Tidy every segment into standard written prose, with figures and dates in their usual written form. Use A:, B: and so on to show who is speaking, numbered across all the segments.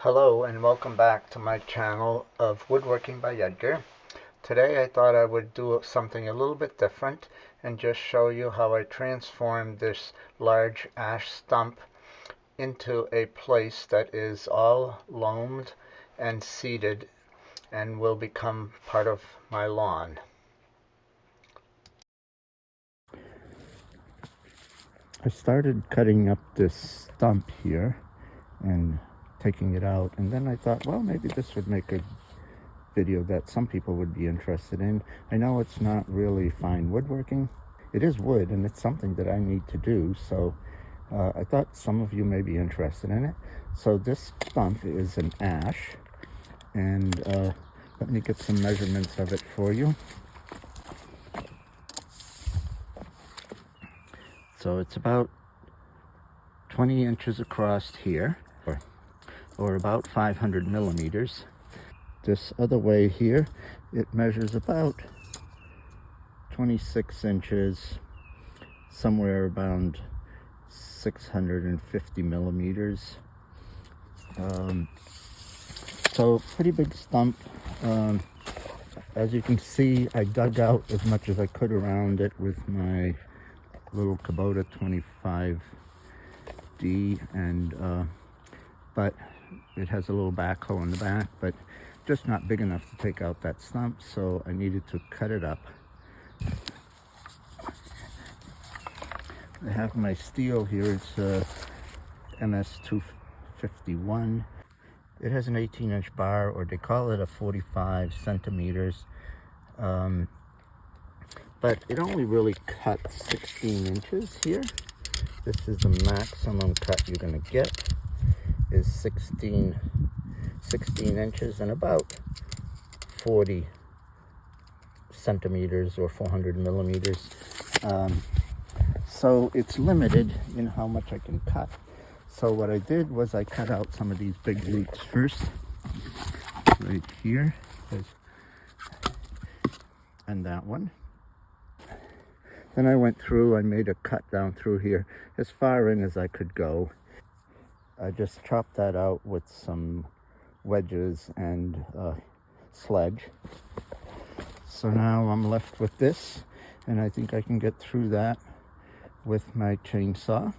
A: Hello and welcome back to my channel of Woodworking by Edgar. Today I thought I would do something a little bit different and just show you how I transformed this large ash stump into a place that is all loamed and seeded and will become part of my lawn. I started cutting up this stump here and taking it out, and then I thought, well, maybe this would make a video that some people would be interested in. I know it's not really fine woodworking. It is wood and it's something that I need to do, so I thought some of you may be interested in it. So this stump is an ash, and let me get some measurements of it for you. So it's about 20 inches across here, or about 500 millimeters. This other way here, it measures about 26 inches, somewhere around 650 millimeters. So pretty big stump. As you can see, I dug out as much as I could around it with my little Kubota 25D, and but it has a little backhoe in the back, but just not big enough to take out that stump, so I needed to cut it up. I have my steel here. It's MS251. It has an 18-inch bar, or they call it a 45 centimeters, but it only really cut 16 inches here. This is the maximum cut you're going to get, is 16 inches and about 40 centimeters or 400 millimeters. So it's limited in how much I can cut. So what I did was I cut out some of these big roots first, right here, and that one. Then I went through, I made a cut down through here, as far in as I could go. I just chopped that out with some wedges and sledge. So now I'm left with this, and I think I can get through that with my chainsaw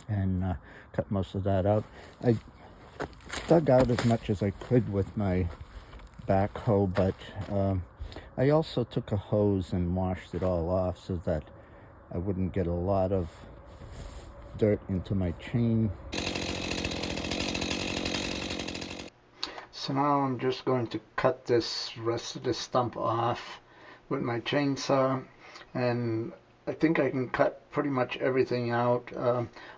A: and cut most of that out. I dug out as much as I could with my backhoe, but I also took a hose and washed it all off so that I wouldn't get a lot of dirt into my chain. So now I'm just going to cut this rest of the stump off with my chainsaw, and I think I can cut pretty much everything out.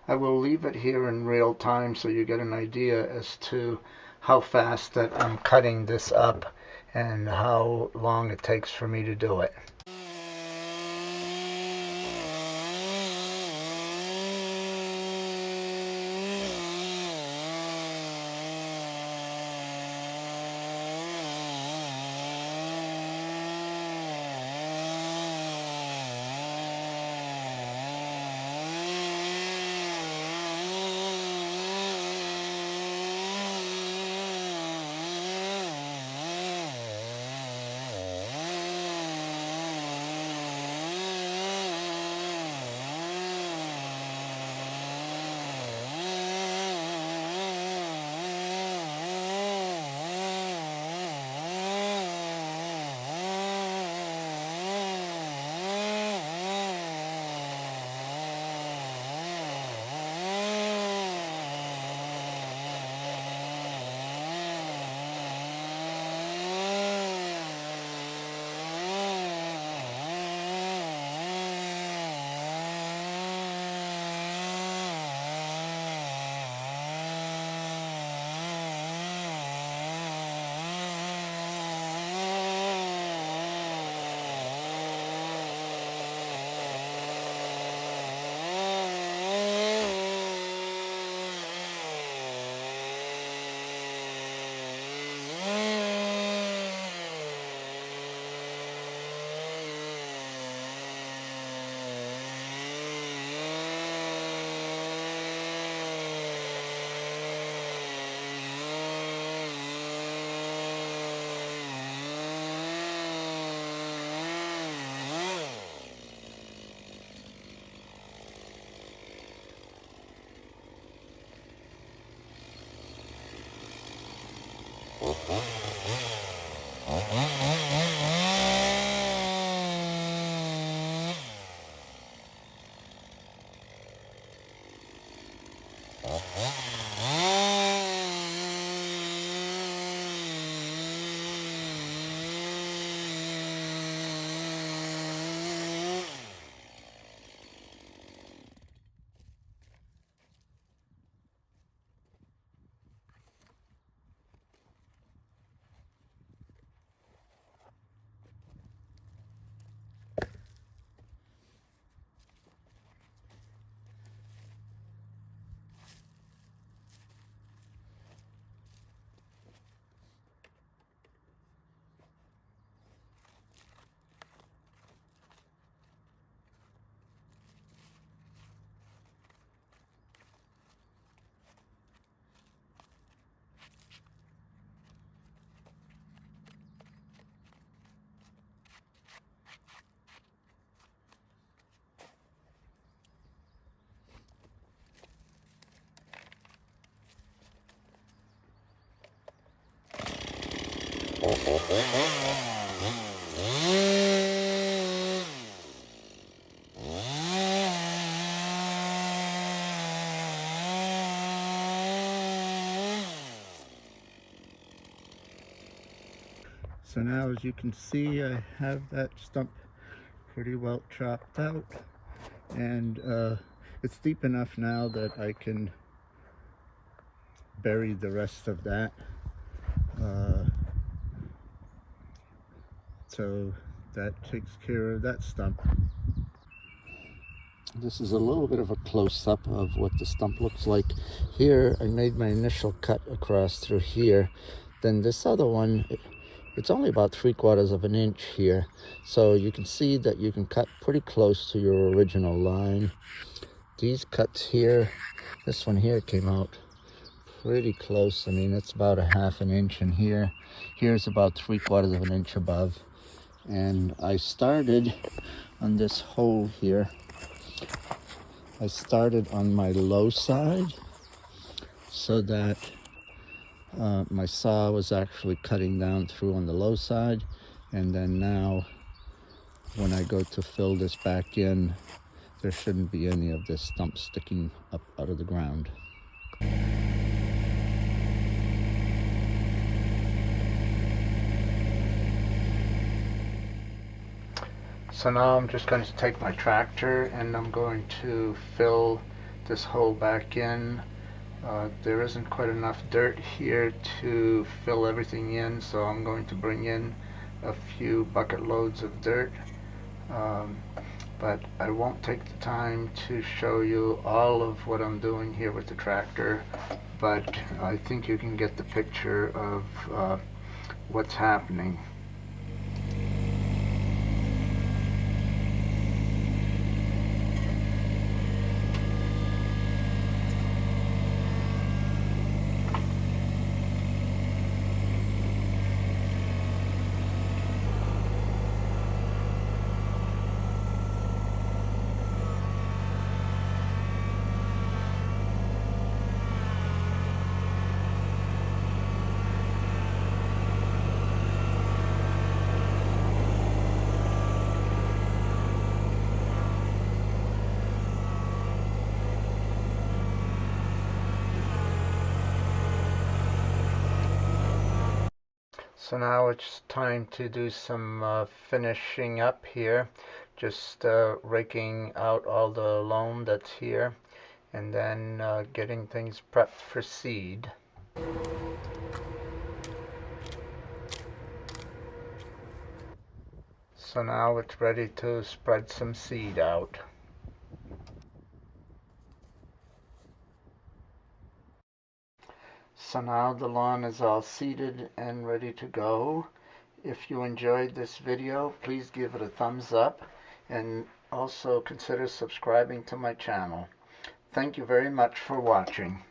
A: I will leave it here in real time so you get an idea as to how fast that I'm cutting this up and how long it takes for me to do it. So now, as you can see, I have that stump pretty well chopped out, and it's deep enough now that I can bury the rest of that. So that takes care of that stump. This is a little bit of a close-up of what the stump looks like. Here, I made my initial cut across through here. Then this other one, it's only about 3/4 of an inch here. So you can see that you can cut pretty close to your original line. These cuts here, this one here came out pretty close. I mean, it's about 1/2 an inch, and here's about 3/4 of an inch above. And I started on this hole here. I started on my low side so that my saw was actually cutting down through on the low side, and then now when I go to fill this back in, there shouldn't be any of this stump sticking up out of the ground. So now I'm just going to take my tractor and I'm going to fill this hole back in. There isn't quite enough dirt here to fill everything in, so I'm going to bring in a few bucket loads of dirt. But I won't take the time to show you all of what I'm doing here with the tractor, but I think you can get the picture of what's happening. So now it's time to do some finishing up here, just raking out all the loam that's here, and then getting things prepped for seed. So now it's ready to spread some seed out. So now the lawn is all seeded and ready to go. If you enjoyed this video, please give it a thumbs up and also consider subscribing to my channel. Thank you very much for watching.